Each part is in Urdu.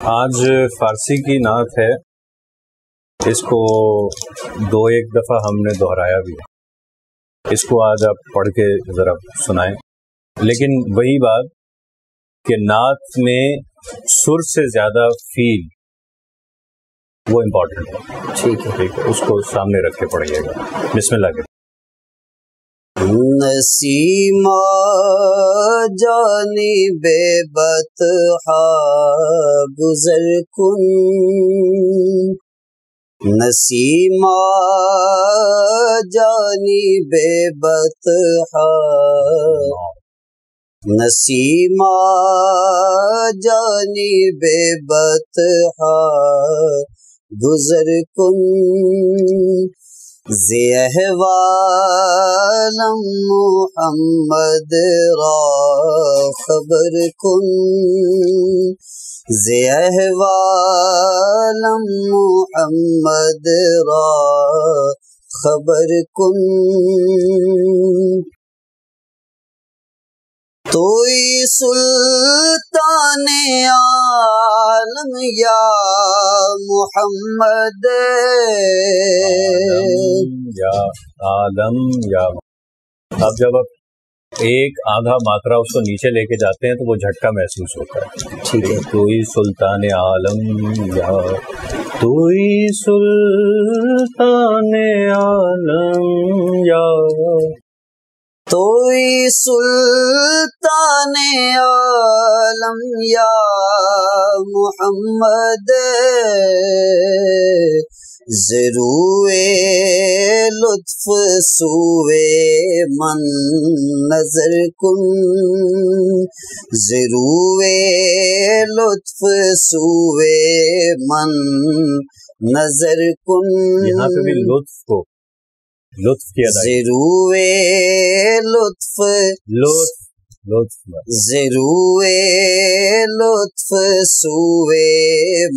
آج فارسی کی نعت ہے، اس کو دو ایک دفعہ ہم نے دہرایا بھی ہے، اس کو آج آپ پڑھ کے ذرا سنائیں۔ لیکن وہی بات کہ نعت میں سر سے زیادہ فیل وہ امپورٹنٹ ہے۔ ٹھیک ہے، اس کو سامنے رکھ کے پڑھیے گا۔ بسم اللہ کے نسیمہ جانب بطحا گزر کن، نسیمہ جانب بطحا، نسیمہ جانب بطحا گزر کن، ز احوالم محمد را خبر کن، ز احوالم محمد را خبر کن، توئی سلطان عالم یا محمد، یا عالم یا۔ اب جب آپ ایک آدھا ماترا اس کو نیچے لے کے جاتے ہیں تو وہ جھٹکا محسوس ہوتا ہے۔ ٹھیک ہے، توئی سلطان عالم یا، توئی سلطان عالم یا، توئی سلطان عالم یا محمد، ضروے لطف سوے من نظر کن، ضروے لطف سوے من نظر کن، یہاں پہ بھی لطف کو لطف کی ادائیگی، ضروے لطف ضروے لطف سوے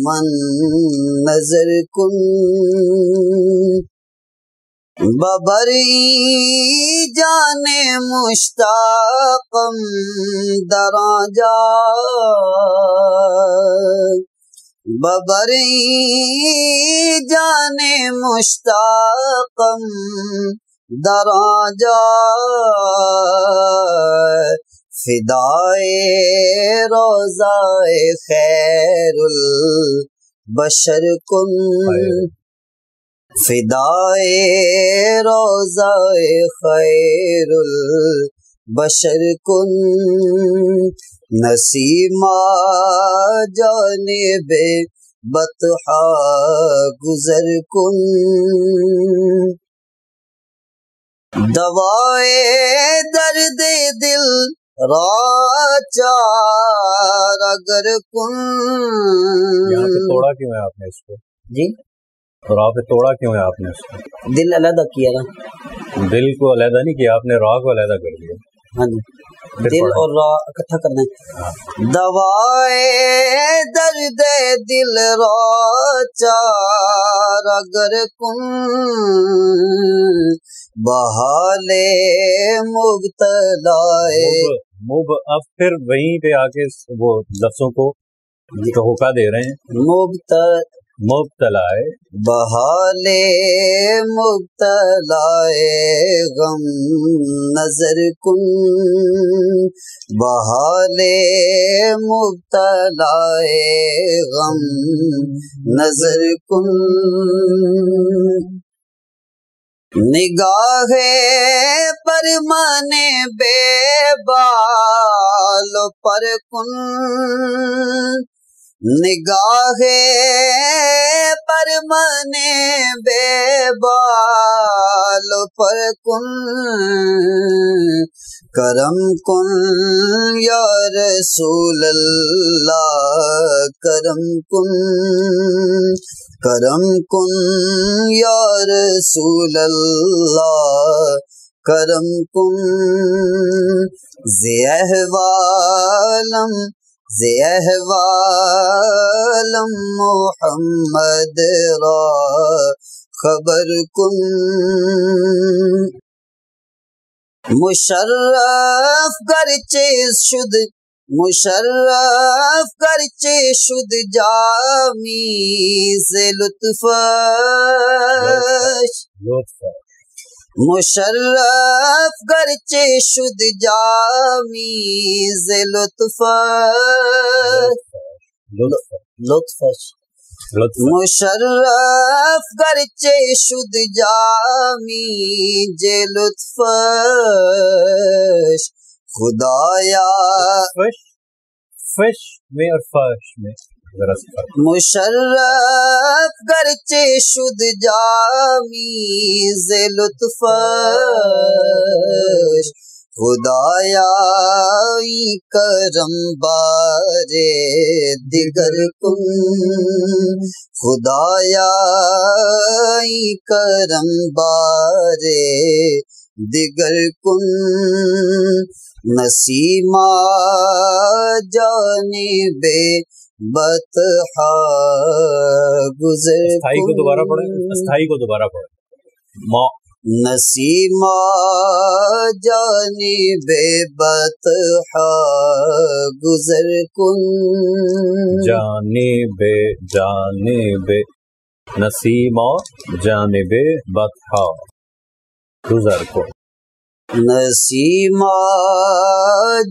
من نظر کن، ببری جان مشتاقم دراں جا، ببری جان مشتاقم دراں جا، فدائے روضائے خیر البشر کن، فدائے روضائے خیر البشر کن، نسیمہ جانب بطحا گزر کن، دوائے درد دل را چار اگر کن۔ یہاں پہ توڑا کیوں ہے آپ نے اس کو؟ جی، را پہ توڑا کیوں ہے آپ نے اس کو؟ دل علیحدہ کیا نا، دل کو علیحدہ نہیں کیا آپ نے، را کو علیحدہ کر دیا۔ ہاں جی، دل اور را اکٹھا کرنا ہے۔ دوائے درد دل را چار اگر کن، بحال مبتلا اب پھر وہیں پہ آ کے وہ لفظوں کو ہوکا دے رہے ہیں۔ مبتلا ہے، بحال مبتلا غم نظر کن، بحال مبتلا غم نظر کن، نگاہ پرمانے بے بال پر کن، نگاہ پرمانے بے بال پر کن، کرم کن یا رسول اللہ، کرم کن، کرم کن یا رسول اللہ، کرم کن، ز احوالم ز احوالم محمد را خبر کن، مشرف گرچه شد مشرف گرچه شد جامیز لطفش مشرف گرچه شد جامیز لطفش مشرف گرچه شد جامیز لطفش خدایا فش میں اور فش میں ذرا سا فرق. مشرف گرچه شد جامیز لطفش خدایا ای کرم بارے دیگر کن خدایا ای کرم بارے دیگر کن نسیمہ جانب بطحا گزر استھائی کو دوبارہ پڑھیں, استھائی کو دوبارہ پڑھیں. نسیمہ جانب بطحا گزر کن جانب نسیمہ جانب بطحا گزر کن نسیمہ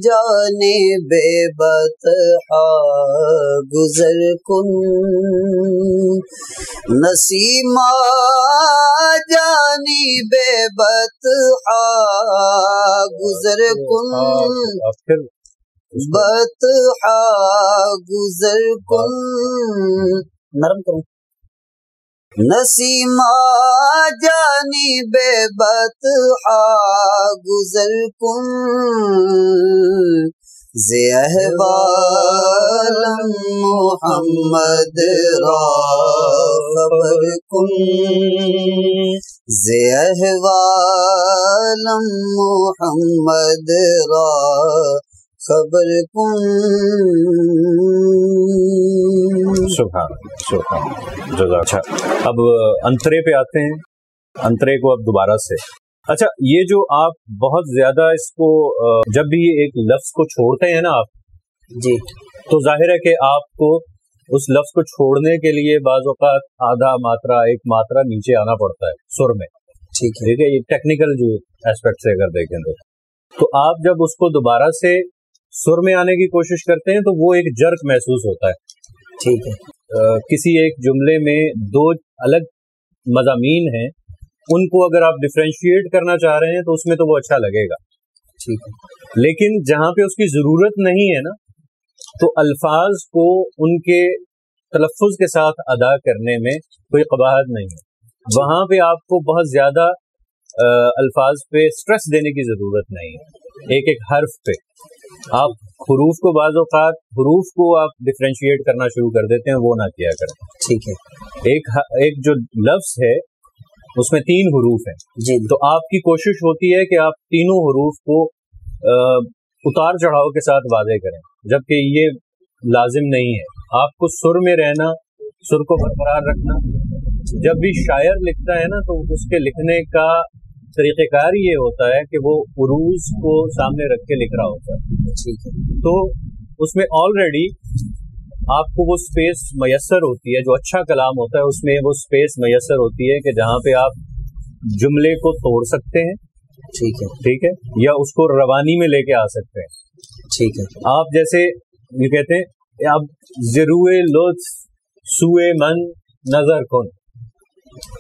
جانب بطحا گزر کن نسیمہ جانب بطحا گزر کن بطحا گزر کن نرم کروں نسیمہ جانب بطحا گزر کن ز احوالم محمد را خبر کن ز احوالم محمد را خبر کن. سبحان جزاک. اچھا اب انترے پہ آتے ہیں. انترے کو اب دوبارہ سے, اچھا یہ جو آپ بہت زیادہ اس کو جب بھی ایک لفظ کو چھوڑتے ہیں نا آپ جی, تو ظاہر ہے کہ آپ کو اس لفظ کو چھوڑنے کے لیے بعض اوقات آدھا ماترا ایک ماترا نیچے آنا پڑتا ہے سر میں. ٹھیک ہے, یہ ٹیکنیکل جو ایسپیکٹ سے اگر دیکھیں تو آپ جب اس کو دوبارہ سے سر میں آنے کی کوشش کرتے ہیں تو وہ ایک جرک محسوس ہوتا ہے. ٹھیک ہے, کسی ایک جملے میں دو الگ مضامین ہیں, ان کو اگر آپ ڈفرینشیٹ کرنا چاہ رہے ہیں تو اس میں تو وہ اچھا لگے گا. ٹھیک ہے, لیکن جہاں پہ اس کی ضرورت نہیں ہے نا, تو الفاظ کو ان کے تلفظ کے ساتھ ادا کرنے میں کوئی قباحت نہیں ہے. وہاں پہ آپ کو بہت زیادہ الفاظ پہ سٹریس دینے کی ضرورت نہیں ہے. ایک ایک حرف پہ آپ حروف کو بعض اوقات حروف کو آپ ڈفرینشیٹ کرنا شروع کر دیتے ہیں, وہ نہ کیا کریں. ٹھیک ہے, ایک جو لفظ ہے اس میں 3 حروف ہیں جی, تو آپ کی کوشش ہوتی ہے کہ آپ تینوں حروف کو اتار چڑھاؤ کے ساتھ واضح کریں, جبکہ یہ لازم نہیں ہے. آپ کو سر میں رہنا, سر کو برقرار رکھنا. جب بھی شاعر لکھتا ہے نا تو اس کے لکھنے کا طریقہ کار یہ ہوتا ہے کہ وہ عروض کو سامنے رکھ کے لکھ رہا ہوتا ہے. ٹھیک ہے, تو اس میں آلریڈی آپ کو وہ سپیس میسر ہوتی ہے, جو اچھا کلام ہوتا ہے اس میں وہ سپیس میسر ہوتی ہے کہ جہاں پہ آپ جملے کو توڑ سکتے ہیں. ٹھیک ہے, ٹھیک ہے, یا اس کو روانی میں لے کے آ سکتے ہیں. ٹھیک ہے, آپ جیسے یہ کہتے ہیں اب ضروع لطف سوئے من نظر کن.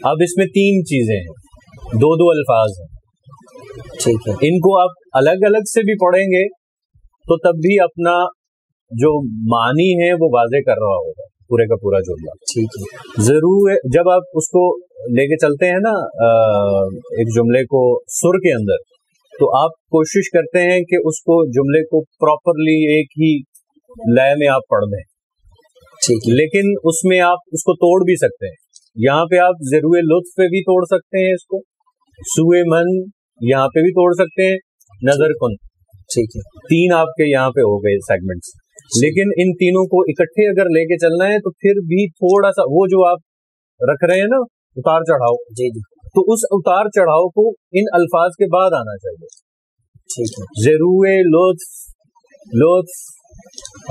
اب اس میں 3 چیزیں ہیں, 2 الفاظ ہیں. ٹھیک ہے, ان کو آپ الگ الگ سے بھی پڑھیں گے تو تب بھی اپنا جو معنی ہے وہ واضح کر رہا ہوگا پورے کا پورا جملہ. ٹھیک ہے, ضرور جب آپ اس کو لے کے چلتے ہیں نا ایک جملے کو سر کے اندر, تو آپ کوشش کرتے ہیں کہ اس کو جملے کو پراپرلی ایک ہی لے میں آپ پڑھ دیں. ٹھیک ہے, لیکن اس میں آپ اس کو توڑ بھی سکتے ہیں. یہاں پہ آپ ضرور لطف پہ بھی توڑ سکتے ہیں, اس کو سوئے من یہاں پہ بھی توڑ سکتے ہیں, نظر کن. ٹھیک ہے, 3 آپ کے یہاں پہ ہو گئے سیگمنٹس. لیکن ان تینوں کو اکٹھے اگر لے کے چلنا ہے تو پھر بھی تھوڑا سا وہ جو آپ رکھ رہے ہیں نا اتار چڑھاؤ, جی جی, تو اس اتار چڑھاؤ کو ان الفاظ کے بعد آنا چاہیے. ٹھیک ہے, ضرور لطف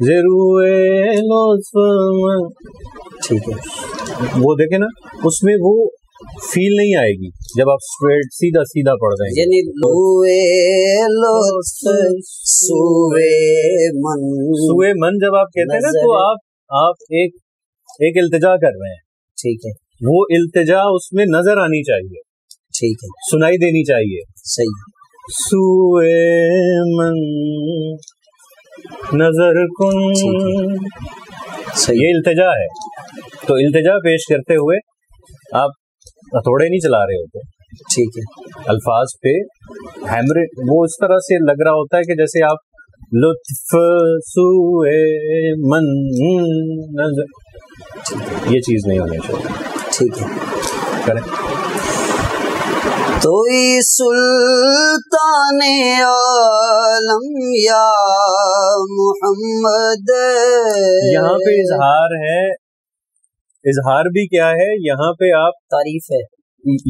ضروے لطف من. ٹھیک ہے. وہ دیکھیں نا اس میں وہ فیل نہیں آئے گی جب آپ اسٹریٹ سیدھا پڑھ رہے ہیں. یعنی لوے لطف سوے من. سوے من جب آپ کہتے ہیں نا تو آپ ایک التجا کر رہے ہیں. ٹھیک ہے. وہ التجا اس میں نظر آنی چاہیے. ٹھیک ہے. سنائی دینی چاہیے. صحیح. سوے من نظر کن. یہ التجا ہے. تو التجا پیش کرتے ہوئے آپ ہتھوڑے نہیں چلا رہے ہوتے. ٹھیک ہے. الفاظ پہ وہ اس طرح سے لگ رہا ہوتا ہے کہ جیسے آپ لطف سوئے من نظر. یہ چیز نہیں ہونی چاہیے. ٹھیک ہے. کریں. توئی سلطان عالم یا محمد. یہاں پہ اظہار ہے. اظہار بھی کیا ہے یہاں پہ آپ تعریف ہے.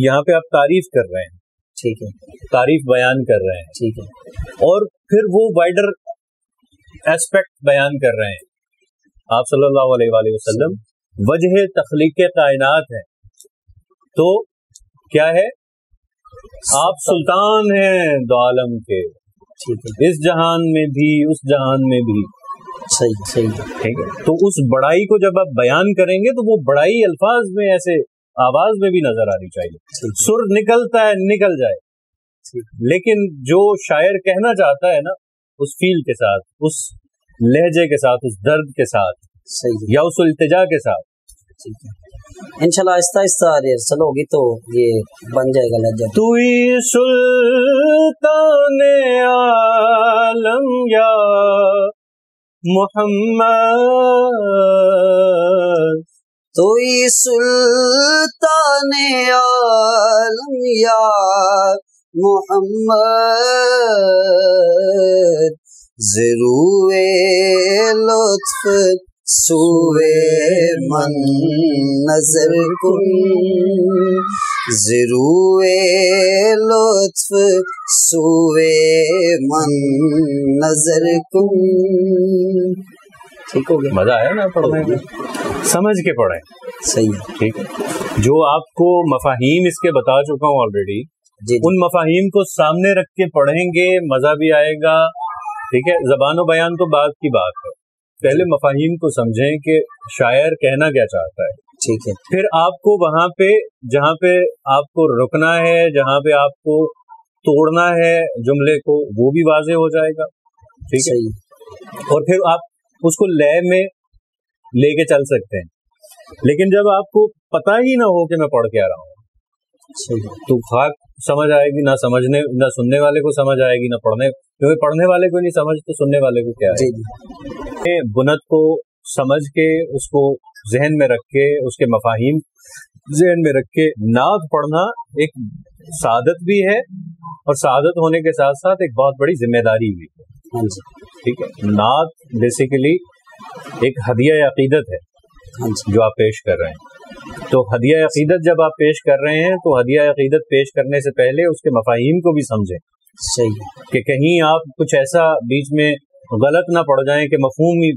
یہاں پہ آپ تعریف کر رہے ہیں. ٹھیک ہے. تعریف بیان کر رہے ہیں. ٹھیک ہے. اور پھر وہ وائڈر ایسپیکٹ بیان کر رہے ہیں. آپ صلی اللہ علیہ وآلہ وسلم وجہ تخلیق کائنات ہے. تو کیا ہے آپ سلطان ہیں دو عالم کے. ٹھیک ہے. اس جہان میں بھی اس جہان میں بھی. صحیح. ٹھیک ہے. تو اس بڑائی کو جب آپ بیان کریں گے تو وہ بڑائی الفاظ میں ایسے آواز میں بھی نظر آنی چاہیے. سر نکلتا ہے نکل جائے, لیکن جو شاعر کہنا چاہتا ہے نا اس فیل کے ساتھ, اس لہجے کے ساتھ, اس درد کے ساتھ, یا اس التجا کے ساتھ. ٹھیک ہے. انشاءاللہ آہستہ آہستہ ریہرسل ہوگی تو یہ بن جائے گا لہجہ. توئی سلطان عالم یا محمد. توئی سلطان عالم یا محمد. ضروے لطف سوے من نظر کن. ضروے لطف سوے من نظر کن. ٹھیک ہو گیا. مزہ آیا نا پڑھنے میں. سمجھ کے پڑھیں. صحیح ہے. ٹھیک ہے. جو آپ کو مفاہیم اس کے بتا چکا ہوں آلریڈی, ان مفاہیم کو سامنے رکھ کے پڑھیں گے مزہ بھی آئے گا. ٹھیک ہے. زبان و بیان تو بعد کی بات ہے. پہلے مفاہیم کو سمجھیں کہ شاعر کہنا کیا چاہتا ہے. ٹھیک ہے. پھر آپ کو وہاں پہ جہاں پہ آپ کو رکنا ہے, جہاں پہ آپ کو توڑنا ہے جملے کو, وہ بھی واضح ہو جائے گا. ٹھیک ہے. اور پھر آپ اس کو لے میں لے کے چل سکتے ہیں. لیکن جب آپ کو پتہ ہی نہ ہو کہ میں پڑھ کے آ رہا ہوں, تو خاک سمجھ آئے گی, نہ سننے والے کو سمجھ آئے گی, نہ کیونکہ پڑھنے والے کو نہیں سمجھ تو سننے والے کو کیا ہے. بنت کو سمجھ کے, اس کو ذہن میں رکھ کے, اس کے مفاہیم ذہن میں رکھ کے نعت پڑھنا ایک سعادت بھی ہے, اور سعادت ہونے کے ساتھ ساتھ ایک بہت بڑی ذمہ داری بھی ہے. ٹھیک ہے. نعت بیسیکلی ایک ہدیہ عقیدت ہے جو آپ پیش کر رہے ہیں. تو ہدیہ عقیدت جب آپ پیش کر رہے ہیں تو ہدیہ عقیدت پیش کرنے سے پہلے اس کے مفاہیم کو بھی سمجھیں. صحیح. کہ کہیں آپ کچھ ایسا بیچ میں غلط نہ پڑ جائیں کہ مفہوم ہی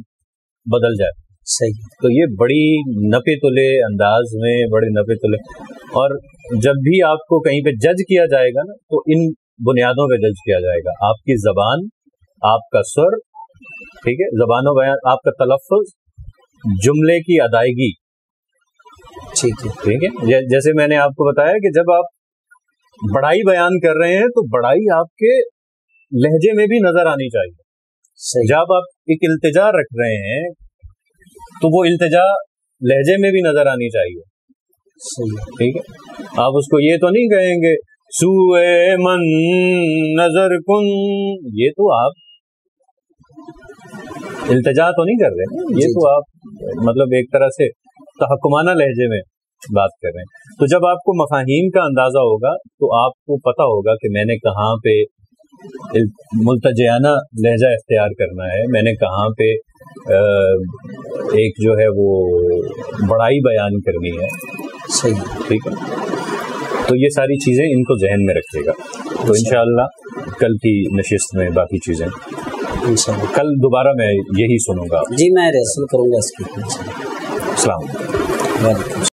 بدل جائے. صحیح. تو یہ بڑی نپے تلے انداز میں, بڑے نپے تلے, اور جب بھی آپ کو کہیں پہ جج کیا جائے گا نا تو ان بنیادوں پہ جج کیا جائے گا. آپ کی زبان, آپ کا سر, ٹھیک ہے, زبان و بیان, آپ کا تلفظ, جملے کی ادائیگی. ٹھیک ہے. ٹھیک ہے. جیسے میں نے آپ کو بتایا کہ جب آپ بڑائی بیان کر رہے ہیں تو بڑائی آپ کے لہجے میں بھی نظر آنی چاہیے. جب آپ ایک التجا رکھ رہے ہیں تو وہ التجا لہجے میں بھی نظر آنی چاہیے. ٹھیک ہے. آپ اس کو یہ تو نہیں کہیں گے سوئے من نظر کن, یہ تو آپ التجا تو نہیں کر رہے, یہ تو آپ مطلب ایک طرح سے تحکمانہ لہجے میں بات کر رہے ہیں. تو جب آپ کو مفاہیم کا اندازہ ہوگا تو آپ کو پتا ہوگا کہ میں نے کہاں پہ ملتجیانہ لہجہ اختیار کرنا ہے, میں نے کہاں پہ ایک جو ہے وہ بڑائی بیان کرنی ہے. صحیح. ٹھیک ہے. تو یہ ساری چیزیں ان کو ذہن میں رکھے گا. تو انشاءاللہ کل کی نشست میں باقی چیزیں انشاءاللہ کل دوبارہ میں یہی سنوں گا. جی میں ریہرسل کروں گا اس کی. السلام علیکم. وعلیکم